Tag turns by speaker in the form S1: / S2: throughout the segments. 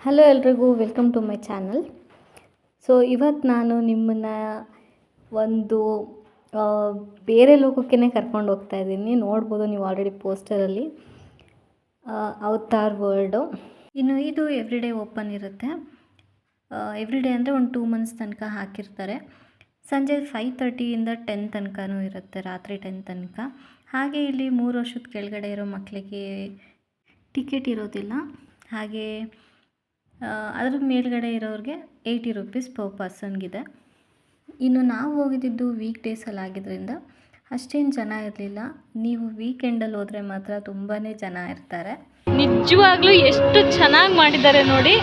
S1: Hello ಎಲ್ರಿಗೂ, welcome to my channel. So ಇವತ್ತು ನಾನು ನಿಮ್ಮನ್ನು ಒಂದು ಬೇರೆ ಲೋಕಕ್ಕೆ ಕರ್ಕೊಂಡು ಹೋಗ್ತಾ ಇದ್ದೀನಿ. ನೋಡ್ಬೋದು ನೀವು ಆಲ್ರೆಡಿ ಪೋಸ್ಟರಲ್ಲಿ ಅವತಾರ್ ವರ್ಲ್ಡು. ಇನ್ನು ಇದು ಎವ್ರಿಡೇ ಓಪನ್ ಇರುತ್ತೆ. ಎವ್ರಿಡೇ ಅಂದರೆ ಒಂದು 2 ಮಂತ್ಸ್ ತನಕ ಹಾಕಿರ್ತಾರೆ. ಸಂಜೆ 5:30 10 ತನಕನೂ ಇರುತ್ತೆ, ರಾತ್ರಿ 10 ತನಕ. ಹಾಗೆ ಇಲ್ಲಿ 3 ವರ್ಷದ ಕೆಳಗಡೆ ಇರೋ ಮಕ್ಕಳಿಗೆ ಟಿಕೆಟ್ ಇರೋದಿಲ್ಲ. ಹಾಗೆ ಅದ್ರ ಮೇಲ್ಗಡೆ ಇರೋರಿಗೆ 80 ರೂಪೀಸ್ ಪರ್ ಪರ್ಸನ್ಗಿದೆ. ಇನ್ನು ನಾವು ಹೋಗಿದ್ದು ವೀಕ್ ಡೇಸಲ್ಲಿ ಆಗಿದ್ದರಿಂದ ಅಷ್ಟೇನು ಜನ ಇರಲಿಲ್ಲ. ನೀವು ವೀಕೆಂಡಲ್ಲಿ ಹೋದರೆ ಮಾತ್ರ ತುಂಬಾ ಜನ ಇರ್ತಾರೆ.
S2: ನಿಜವಾಗ್ಲೂ ಎಷ್ಟು ಚೆನ್ನಾಗಿ ಮಾಡಿದ್ದಾರೆ ನೋಡಿ.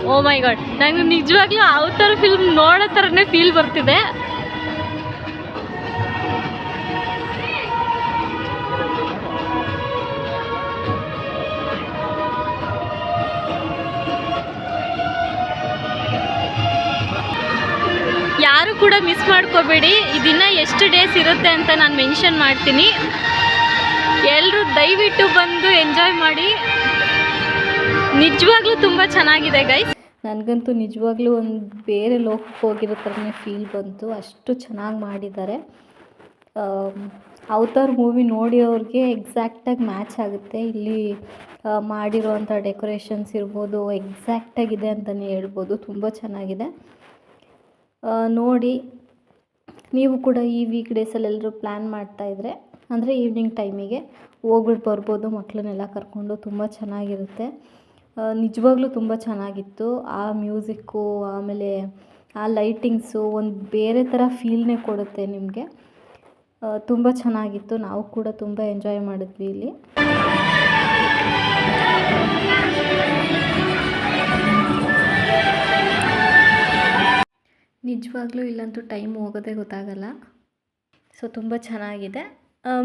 S2: ಓ ಮೈ ಗಾಡ್, ನಂಗೆ ನಿಜವಾಗ್ಲೂ ಅವತಾರ್ ಫಿಲ್ಮ್ ನೋಡೋ ಥರನೇ ಫೀಲ್ ಬರ್ತಿದೆ. ಯಾರು ಕೂಡ ಮಿಸ್ ಮಾಡ್ಕೋಬೇಡಿ. ಇದನ್ನ ಎಷ್ಟು ಡೇಸ್ ಇರುತ್ತೆ ಅಂತ ನಾನು ಮೆನ್ಷನ್ ಮಾಡ್ತೀನಿ. ಎಲ್ಲರೂ ದಯವಿಟ್ಟು ಬಂದು ಎಂಜಾಯ್ ಮಾಡಿ. ನಿಜವಾಗ್ಲೂ ತುಂಬ ಚೆನ್ನಾಗಿದೆ ಗೈಸ್.
S1: ನನಗಂತೂ ನಿಜವಾಗ್ಲೂ ಒಂದು ಬೇರೆ ಲೋಕಕ್ಕೆ ಹೋಗಿರೋ ಥರನೇ ಫೀಲ್ ಬಂತು. ಅಷ್ಟು ಚೆನ್ನಾಗಿ ಮಾಡಿದ್ದಾರೆ. ಅವತಾರ್ ಮೂವಿ ನೋಡಿರೋರಿಗೆ ಎಕ್ಸಾಕ್ಟಾಗಿ ಮ್ಯಾಚ್ ಆಗುತ್ತೆ. ಇಲ್ಲಿ ಮಾಡಿರೋವಂಥ ಡೆಕೋರೇಷನ್ಸ್ ಇರ್ಬೋದು, ಎಕ್ಸಾಕ್ಟಾಗಿದೆ ಅಂತಲೇ ಹೇಳ್ಬೋದು. ತುಂಬ ಚೆನ್ನಾಗಿದೆ. ನೋಡಿ, ನೀವು ಕೂಡ ಈ ವೀಕ್ ಡೇಸಲ್ಲಿ ಎಲ್ಲರೂ ಪ್ಲ್ಯಾನ್ ಮಾಡ್ತಾಯಿದ್ರೆ ಅಂದರೆ ಈವ್ನಿಂಗ್ ಟೈಮಿಗೆ ಹೋಗ್ಬಿಟ್ಟು ಬರ್ಬೋದು. ಮಕ್ಕಳನ್ನೆಲ್ಲ ಕರ್ಕೊಂಡು ತುಂಬ ಚೆನ್ನಾಗಿರುತ್ತೆ. ನಿಜವಾಗ್ಲೂ ತುಂಬ ಚೆನ್ನಾಗಿತ್ತು. ಆ ಮ್ಯೂಸಿಕ್ಕು, ಆಮೇಲೆ ಆ ಲೈಟಿಂಗ್ಸು ಒಂದು ಬೇರೆ ಥರ ಫೀಲ್ನೇ ಕೊಡುತ್ತೆ ನಿಮಗೆ. ತುಂಬ ಚೆನ್ನಾಗಿತ್ತು. ನಾವು ಕೂಡ ತುಂಬ ಎಂಜಾಯ್ ಮಾಡಿದ್ವಿ ಇಲ್ಲಿ. ನಿಜವಾಗ್ಲೂ ಇಲ್ಲಂತೂ ಟೈಮ್ ಹೋಗೋದೇ ಗೊತ್ತಾಗಲ್ಲ. ಸೊ ತುಂಬ ಚೆನ್ನಾಗಿದೆ.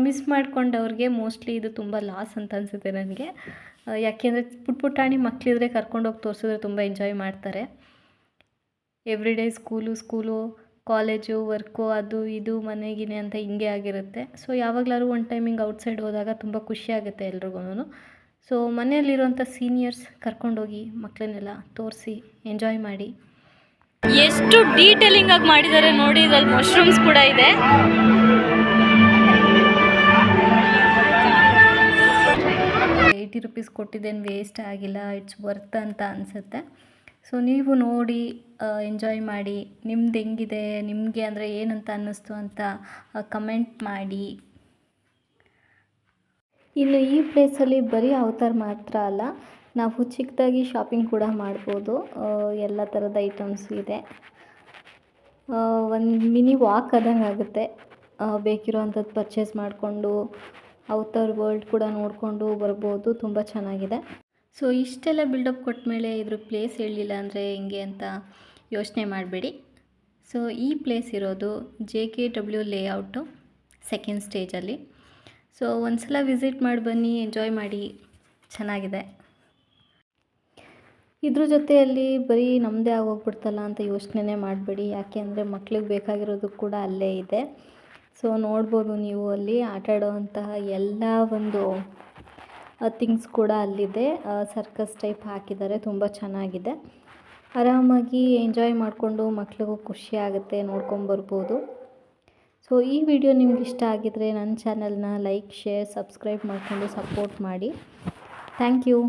S1: ಮಿಸ್ ಮಾಡ್ಕೊಂಡವ್ರಿಗೆ ಮೋಸ್ಟ್ಲಿ ಇದು ತುಂಬ ಲಾಸ್ ಅಂತ ಅನಿಸುತ್ತೆ ನನಗೆ. ಯಾಕೆಂದರೆ ಪುಟಾಣಿ ಮಕ್ಕಳಿದ್ರೆ ಕರ್ಕೊಂಡೋಗಿ ತೋರಿಸಿದ್ರೆ ತುಂಬ ಎಂಜಾಯ್ ಮಾಡ್ತಾರೆ. ಎವ್ರಿಡೇ ಸ್ಕೂಲು ಕಾಲೇಜು ವರ್ಕು ಅದು ಇದು ಮನೆಗಿನೇ ಅಂತ ಹಿಂಗೆ ಆಗಿರುತ್ತೆ. ಸೊ ಯಾವಾಗಲಾದ್ರು ಒಂದು ಟೈಮ್ ಹಿಂಗೆ ಔಟ್ಸೈಡ್ ಹೋದಾಗ ತುಂಬ ಖುಷಿಯಾಗುತ್ತೆ ಎಲ್ರಿಗೂ. ಸೊ ಮನೆಯಲ್ಲಿರುವಂಥ ಸೀನಿಯರ್ಸ್ ಕರ್ಕೊಂಡೋಗಿ ಮಕ್ಕಳನ್ನೆಲ್ಲ ತೋರಿಸಿ ಎಂಜಾಯ್ ಮಾಡಿ.
S2: ಎಷ್ಟು ಡೀಟೇಲಿಂಗ್ ಆಗಿ ಮಾಡಿದ್ದಾರೆ ನೋಡಿ. ಇದರಲ್ಲಿ ಮಶ್ರೂಮ್ಸ್ ಕೂಡ ಇದೆ.
S1: ₹80 ಕೊಟ್ಟಿದ್ದೇನು ವೇಸ್ಟ್ ಆಗಿಲ್ಲ, ಇಟ್ಸ್ ವರ್ತ್ ಅಂತ ಅನಿಸುತ್ತೆ. ಸೊ ನೀವು ನೋಡಿ ಎಂಜಾಯ್ ಮಾಡಿ. ನಿಮ್ದು ಹೆಂಗಿದೆ, ನಿಮಗೆ ಅಂದರೆ ಏನಂತ ಅನ್ನಿಸ್ತು ಅಂತ ಕಮೆಂಟ್ ಮಾಡಿ. ಇನ್ನು ಈ ಪ್ಲೇಸಲ್ಲಿ ಬರೀ ಅವತಾರ್ ಮಾತ್ರ ಅಲ್ಲ, ನಾವು ಚಿಕ್ಕದಾಗಿ ಶಾಪಿಂಗ್ ಕೂಡ ಮಾಡ್ಬೋದು. ಎಲ್ಲ ಥರದ ಐಟಮ್ಸ್ ಇದೆ. ಒಂದು ಮಿನಿ ವಾಕ್ ಆದಂಗೆ ಆಗುತ್ತೆ. ಬೇಕಿರೋವಂಥದ್ದು ಪರ್ಚೇಸ್ ಮಾಡಿಕೊಂಡು ಅವತಾರ್ ವರ್ಲ್ಡ್ ಕೂಡ ನೋಡಿಕೊಂಡು ಬರ್ಬೋದು. ತುಂಬ ಚೆನ್ನಾಗಿದೆ. ಸೊ ಇಷ್ಟೆಲ್ಲ ಬಿಲ್ಡಪ್ ಕೊಟ್ಟ ಮೇಲೆ ಇದ್ರ ಪ್ಲೇಸ್ ಹೇಳಲಿಲ್ಲ ಅಂದರೆ ಹೆಂಗೆ ಅಂತ ಯೋಚನೆ ಮಾಡಬೇಡಿ. ಸೊ ಈ ಪ್ಲೇಸ್ ಇರೋದು JKW ಲೇಔಟು, 2nd ಸ್ಟೇಜಲ್ಲಿ. ಸೊ ಒಂದು ಸಲ ವಿಸಿಟ್ ಮಾಡಿ ಬನ್ನಿ, ಎಂಜಾಯ್ ಮಾಡಿ. ಚೆನ್ನಾಗಿದೆ. ಇದ್ರ ಜೊತೆಯಲ್ಲಿ ಬರೀ ನಮ್ಮದೇ ಆಗೋಗ್ಬಿಡ್ತಲ್ಲ ಅಂತ ಯೋಚನೆ ಮಾಡಬೇಡಿ. ಯಾಕೆ ಅಂದರೆ ಮಕ್ಳಿಗೆ ಬೇಕಾಗಿರೋದು ಕೂಡ ಅಲ್ಲೇ ಇದೆ. ಸೊ ನೋಡ್ಬೋದು ನೀವು ಅಲ್ಲಿ ಆಟ ಆಡೋವಂತಹ ಎಲ್ಲ ಒಂದು ಥಿಂಗ್ಸ್ ಕೂಡ ಅಲ್ಲಿದೆ. ಸರ್ಕಸ್ ಟೈಪ್ ಹಾಕಿದ್ದಾರೆ. ತುಂಬ ಚೆನ್ನಾಗಿದೆ. ಆರಾಮಾಗಿ ಎಂಜಾಯ್ ಮಾಡಿಕೊಂಡು ಮಕ್ಳಿಗೂ ಖುಷಿ ಆಗುತ್ತೆ, ನೋಡ್ಕೊಂಬರ್ಬೋದು. ಸೊ ಈ ವಿಡಿಯೋ ನಿಮ್ಗೆ ಇಷ್ಟ ಆಗಿದರೆ ನನ್ನ ಚಾನಲ್ನ ಲೈಕ್, ಶೇರ್, ಸಬ್ಸ್ಕ್ರೈಬ್ ಮಾಡಿಕೊಂಡು ಸಪೋರ್ಟ್ ಮಾಡಿ. Thank you.